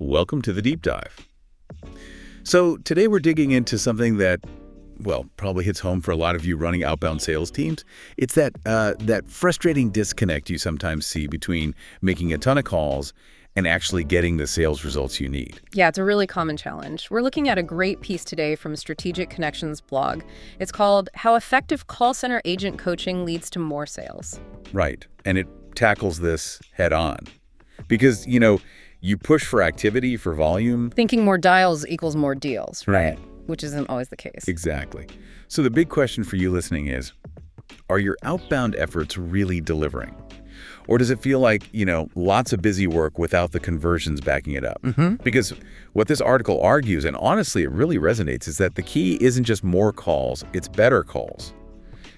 Welcome to the Deep Dive. So today we're digging into something that, well, probably hits home for a lot of you running outbound sales teams. It's that frustrating disconnect you sometimes see between making a ton of calls and actually getting the sales results you need. Yeah, it's a really common challenge. We're looking at a great piece today from Strategic Connections blog. It's called How Effective Call Center Agent Coaching Leads to More Sales. Right. And it tackles this head on. Because, you push for activity, for volume. Thinking more dials equals more deals, Right. Which isn't always the case. Exactly. So the big question for you listening is, are your outbound efforts really delivering? Or does it feel like, lots of busy work without the conversions backing it up? Because what this article argues, and honestly it really resonates, is that the key isn't just more calls, it's better calls.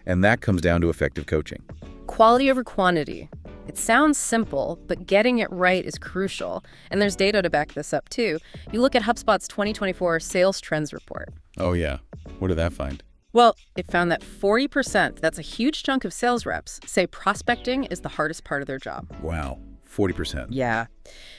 And that comes down to effective coaching. Quality over quantity. It sounds simple, but getting it right is crucial. And there's data to back this up, too. You look at HubSpot's 2024 Sales Trends Report. Oh, yeah. What did that find? Well, it found that 40%, that's a huge chunk of sales reps, say prospecting is the hardest part of their job. Wow. 40%. Yeah.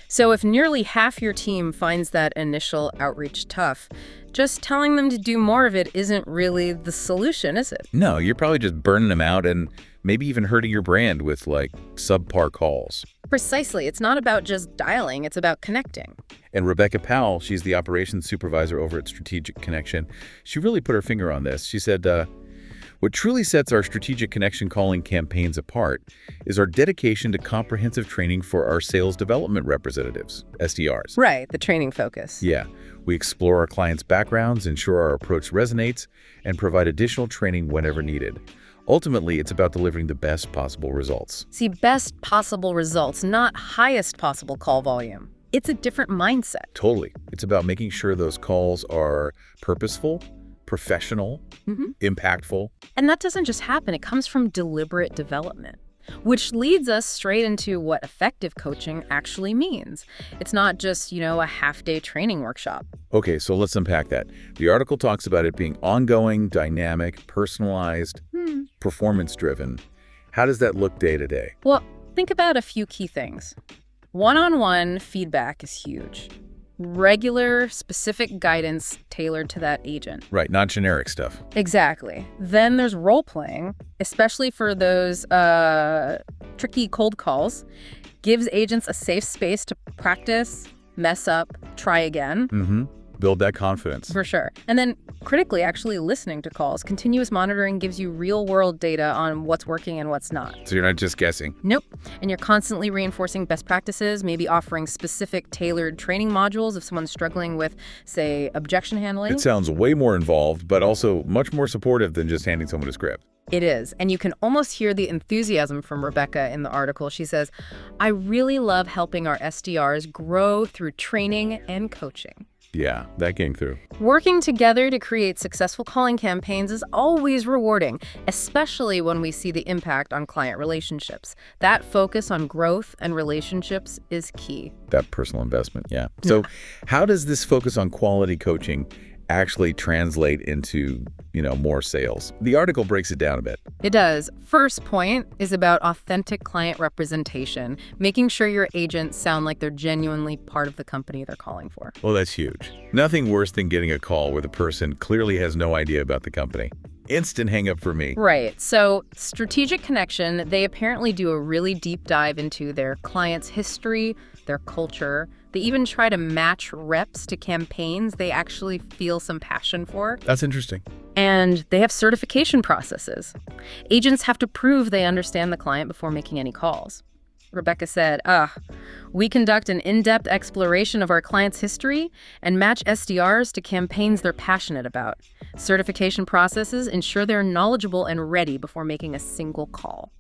So if nearly half your team finds that initial outreach tough, just telling them to do more of it isn't really the solution, is it? No, you're probably just burning them out and maybe even hurting your brand with, subpar calls. Precisely. It's not about just dialing, it's about connecting. And Rebecca Powell, she's the operations supervisor over at Strategic Connection. She really put her finger on this. She said, what truly sets our Strategic Connection calling campaigns apart is our dedication to comprehensive training for our sales development representatives, SDRs. Right, the training focus. Yeah. We explore our clients' backgrounds, ensure our approach resonates, and provide additional training whenever needed. Ultimately, it's about delivering the best possible results. See, best possible results, not highest possible call volume. It's a different mindset. Totally. It's about making sure those calls are purposeful, professional, impactful. And that doesn't just happen. It comes from deliberate development, which leads us straight into what effective coaching actually means. It's not just, a half-day training workshop. Okay, so let's unpack that. The article talks about it being ongoing, dynamic, personalized, performance-driven. How does that look day to day? Well, think about a few key things. One-on-one feedback is huge. Regular, specific guidance tailored to that agent. Right, not generic stuff. Exactly. Then there's role-playing, especially for those tricky cold calls. Gives agents a safe space to practice, mess up, try again. Build that confidence. For sure. And then critically actually listening to calls. Continuous monitoring gives you real-world data on what's working and what's not. So you're not just guessing. Nope. And you're constantly reinforcing best practices, maybe offering specific tailored training modules if someone's struggling with, say, objection handling. It sounds way more involved, but also much more supportive than just handing someone a script. It is. And you can almost hear the enthusiasm from Rebecca in the article. She says, I really love helping our SDRs grow through training and coaching. Yeah, that came through. Working together to create successful calling campaigns is always rewarding, especially when we see the impact on client relationships. That focus on growth and relationships is key. That personal investment, yeah. So how does this focus on quality coaching actually translate into, more sales? The article breaks it down a bit. It does. First point is about authentic client representation, making sure your agents sound like they're genuinely part of the company they're calling for. Well, that's huge. Nothing worse than getting a call where the person clearly has no idea about the company. Instant hang up for me. Right. So Strategic Connection, they apparently do a really deep dive into their client's history, their culture. They even try to match reps to campaigns they actually feel some passion for. That's interesting. And they have certification processes. Agents have to prove they understand the client before making any calls. Rebecca said, we conduct an in-depth exploration of our client's history and match SDRs to campaigns they're passionate about. Certification processes ensure they're knowledgeable and ready before making a single call.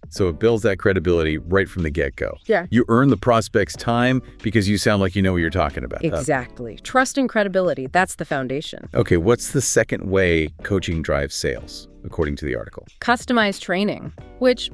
So it builds that credibility right from the get-go. Yeah. You earn the prospect's time because you sound like you know what you're talking about. Exactly. Trust and credibility, that's the foundation. Okay, what's the second way coaching drives sales, according to the article? Customized training, which,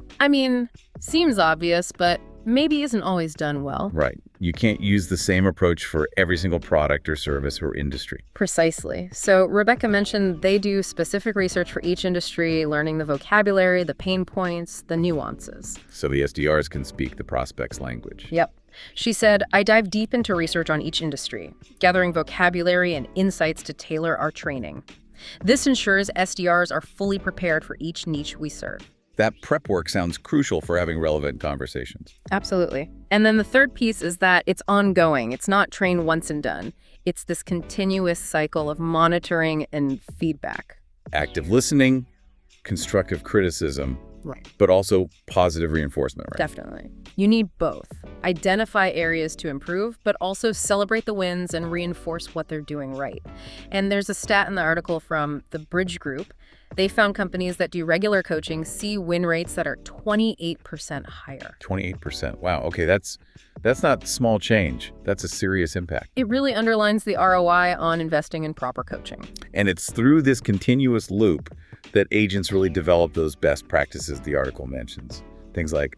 seems obvious, but maybe isn't always done well. Right. You can't use the same approach for every single product or service or industry. Precisely. So Rebecca mentioned they do specific research for each industry, learning the vocabulary, the pain points, the nuances. So the SDRs can speak the prospect's language. Yep. She said, I dive deep into research on each industry, gathering vocabulary and insights to tailor our training. This ensures SDRs are fully prepared for each niche we serve. That prep work sounds crucial for having relevant conversations. Absolutely. And then the third piece is that it's ongoing. It's not train once and done. It's this continuous cycle of monitoring and feedback. Active listening, constructive criticism, Right. but also positive reinforcement, right? Definitely. You need both. Identify areas to improve, but also celebrate the wins and reinforce what they're doing right. And there's a stat in the article from the Bridge Group. They found companies that do regular coaching see win rates that are 28% higher. 28%. Wow. Okay, that's not small change. That's a serious impact. It really underlines the ROI on investing in proper coaching. And it's through this continuous loop that agents really develop those best practices the article mentions. Things like,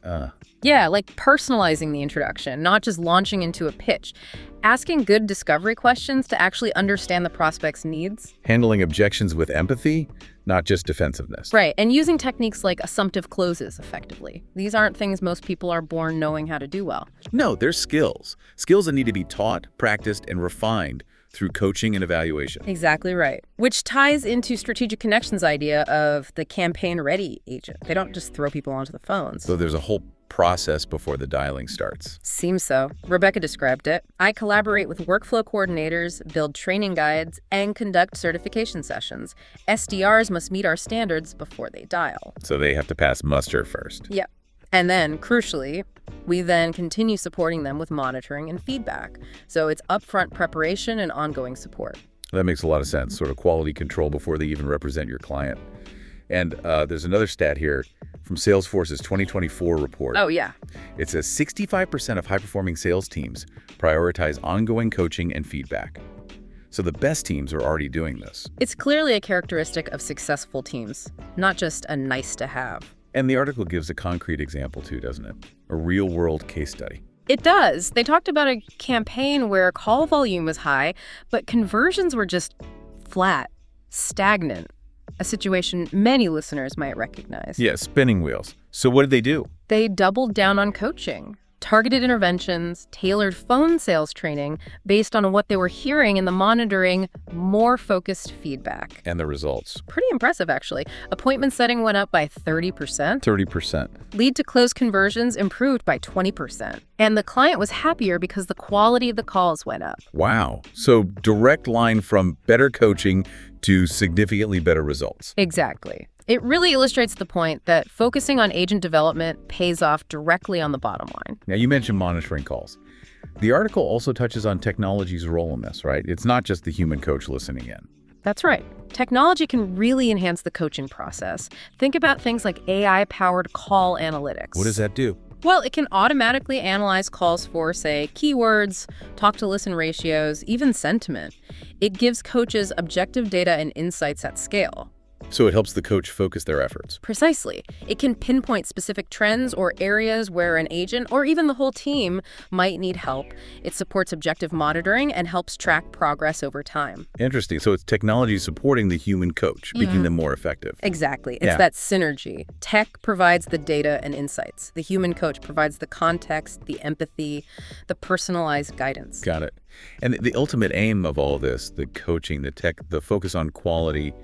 Yeah, like personalizing the introduction, not just launching into a pitch. Asking good discovery questions to actually understand the prospect's needs. handling objections with empathy, not just defensiveness. Right, and using techniques like assumptive closes effectively. These aren't things most people are born knowing how to do well. No, they're skills. Skills that need to be taught, practiced, and refined through coaching and evaluation. Exactly right. Which ties into Strategic Connections' idea of the campaign-ready agent. They don't just throw people onto the phones. So there's a whole process before the dialing starts. Seems so. Rebecca described it. I collaborate with workflow coordinators, build training guides, and conduct certification sessions. SDRs must meet our standards before they dial. So they have to pass muster first. Yep. And then, crucially, we then continue supporting them with monitoring and feedback. So it's upfront preparation and ongoing support. That makes a lot of sense, sort of quality control before they even represent your client. And there's another stat here from Salesforce's 2024 report. Oh, yeah. It says 65% of high-performing sales teams prioritize ongoing coaching and feedback. So the best teams are already doing this. It's clearly a characteristic of successful teams, not just a nice to have. And the article gives a concrete example too, doesn't it? A real-world case study. It does. They talked about a campaign where call volume was high, but conversions were just flat, stagnant. A situation many listeners might recognize. Yeah, spinning wheels. So what did they do? They doubled down on coaching, targeted interventions, tailored phone sales training based on what they were hearing in the monitoring, more focused feedback. And the results? Pretty impressive, actually. Appointment setting went up by 30%. 30%. Lead to close conversions improved by 20%. And the client was happier because the quality of the calls went up. Wow. So direct line from better coaching to significantly better results. Exactly. It really illustrates the point that focusing on agent development pays off directly on the bottom line. Now, you mentioned monitoring calls. The article also touches on technology's role in this, right? It's not just the human coach listening in. That's right. Technology can really enhance the coaching process. Think about things like AI-powered call analytics. What does that do? Well, it can automatically analyze calls for, say, keywords, talk-to-listen ratios, even sentiment. It gives coaches objective data and insights at scale. So it helps the coach focus their efforts. Precisely. It can pinpoint specific trends or areas where an agent or even the whole team might need help. It supports objective monitoring and helps track progress over time. Interesting. So it's technology supporting the human coach, making them more effective. Exactly. It's that synergy. Tech provides the data and insights. The human coach provides the context, the empathy, the personalized guidance. Got it. And the ultimate aim of all this, the coaching, the tech, the focus on quality,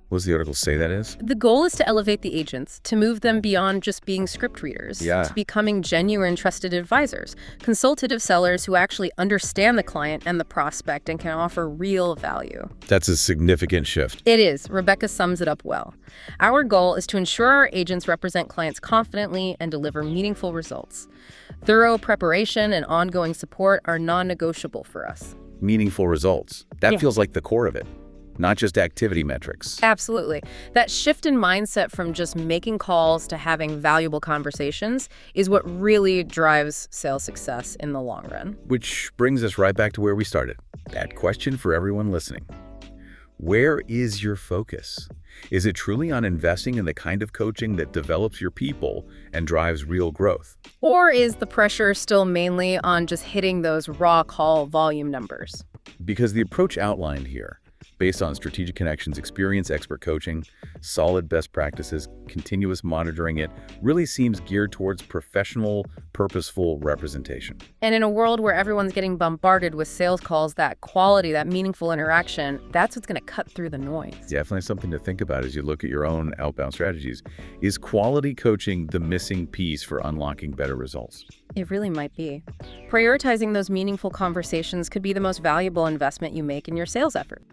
what does the article say that is? The goal is to elevate the agents, to move them beyond just being script readers, to becoming genuine trusted advisors, consultative sellers who actually understand the client and the prospect and can offer real value. That's a significant shift. It is. Rebecca sums it up well. Our goal is to ensure our agents represent clients confidently and deliver meaningful results. Thorough preparation and ongoing support are non-negotiable for us. Meaningful results. That feels like the core of it. Not just activity metrics. Absolutely. That shift in mindset from just making calls to having valuable conversations is what really drives sales success in the long run. Which brings us right back to where we started. That question for everyone listening. Where is your focus? Is it truly on investing in the kind of coaching that develops your people and drives real growth? Or is the pressure still mainly on just hitting those raw call volume numbers? Because the approach outlined here, based on strategic connections, experience, expert coaching, solid best practices, continuous monitoring, it really seems geared towards professional, purposeful representation. And in a world where everyone's getting bombarded with sales calls, that quality, that meaningful interaction, that's what's going to cut through the noise. Definitely something to think about as you look at your own outbound strategies. Is quality coaching the missing piece for unlocking better results? It really might be. Prioritizing those meaningful conversations could be the most valuable investment you make in your sales effort.